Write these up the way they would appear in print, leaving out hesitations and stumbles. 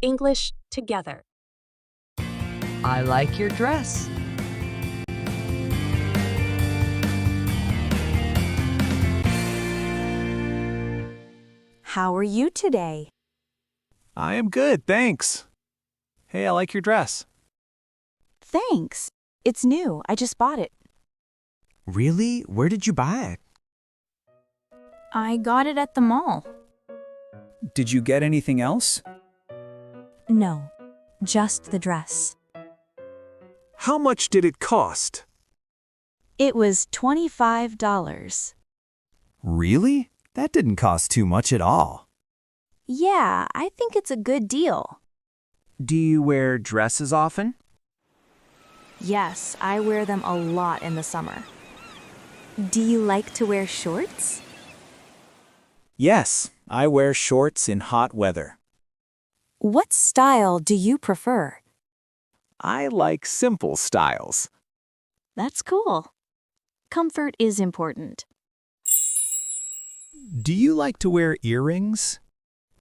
English together. I like your dress. How are you today? I am good, thanks. Hey, I like your dress. Thanks. It's new. I just bought it. Really? Where did you buy it? I got it at the mall. Did you get anything else? No, just the dress. How much did it cost? It was $25. Really? That didn't cost too much at all. Yeah, I think it's a good deal. Do you wear dresses often? Yes, I wear them a lot in the summer. Do you like to wear shorts? Yes, I wear shorts in hot weather. What style do you prefer? I like simple styles. That's cool. Comfort is important. Do you like to wear earrings?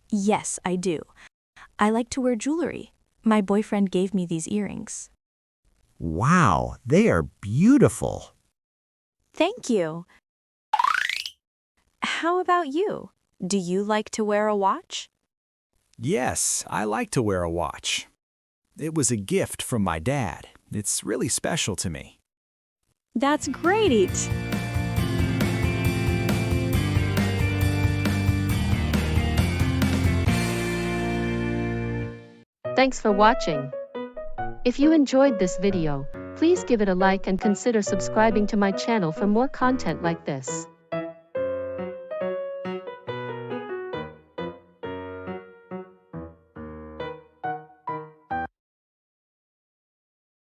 Yes, I do. I like to wear jewelry. My boyfriend gave me these earrings. Wow, they are beautiful. Thank you. How about you? Do you like to wear a watch? Yes, I like to wear a watch. It was a gift from my dad. It's really special to me. That's great! Thanks for watching. If you enjoyed this video, please give it a like and consider subscribing to my channel for more content like this.